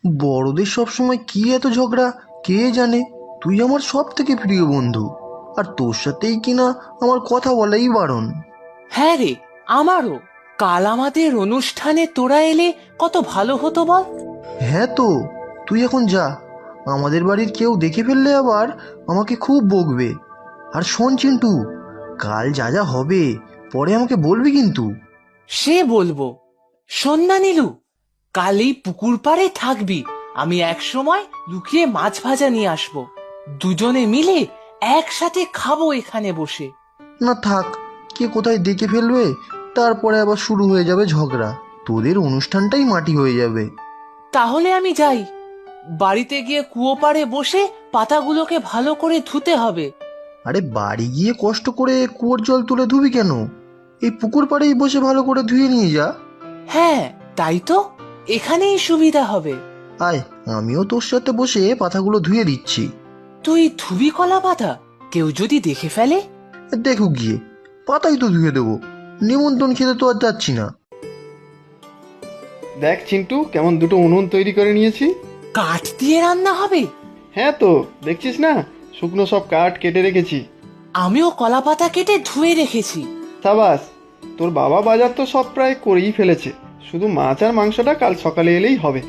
বড়দের সবসময় কি এত ঝগড়া, কে জানে। তুই আমার সব থেকে প্রিয় বন্ধু, আর তোর সাথেই কিনা আমার কথা বলাই বারণ। হ্যাঁ রে, আমারও। কাল আমাদের অনুষ্ঠানে তোরা এলে কত ভালো হতো বল। হ্যাঁ তো, তুই এখন যা। আমাদের বাড়ির কেউ দেখে ফেললে আবার আমাকে খুব বকবে। আর শোন চিন্টু, কাল যা যা হবে পরে আমাকে বলবি কিন্তু। সে বলবো। শোন না নীলু, কাল এই পুকুর পাড়ে থাকবি। আমি এক সময় লুকিয়ে মাছ ভাজা নিয়ে আসবো। দুজনে মিলে একসাথে খাবো এখানে বসে। না থাক, কে কোথায় দেখে ফেলবে, তারপরে আবার শুরু হয়ে যাবে ঝগড়া। তোদের অনুষ্ঠানটাই মাটি হয়ে যাবে। তাহলে আমি যাই। বাড়িতে গিয়ে কুয়ো পাড়ে বসে পাতাগুলোকে ভালো করে ধুতে হবে। আরে বাড়ি গিয়ে কষ্ট করে কুয়োর জল তুলে ধুবি কেন? এই পুকুর পাড়েই বসে ভালো করে ধুয়ে নিয়ে যা। হ্যাঁ, তাই তো, এখানেই সুবিধা হবে। আয়, আমিও তোর সাথে বসে পাতাগুলো ধুয়ে দিচ্ছি। তুই ধুবি কলা পাতা? কেউ যদি দেখে ফেলে? দেখুক গিয়ে, পাতাই তো ধুয়ে দেবো। নিমন্ত্রণ খেতে তো আর যাচ্ছি না। দেখ চিন্টু, কেমন দুটো উনুন তৈরি করে নিয়েছি। কাঠ দিয়ে রান্না হবে? হ্যাঁ তো, দেখছিস না, শুকনো সব কাঠ কেটে রেখেছি। আমিও কলা পাতা কেটে ধুয়ে রেখেছি। সাবাস, তোর বাবা বাজার তো সব প্রায় করেই ফেলেছে, শুধু মাছ আর মাংসটা কাল সকালে এলেই হবে।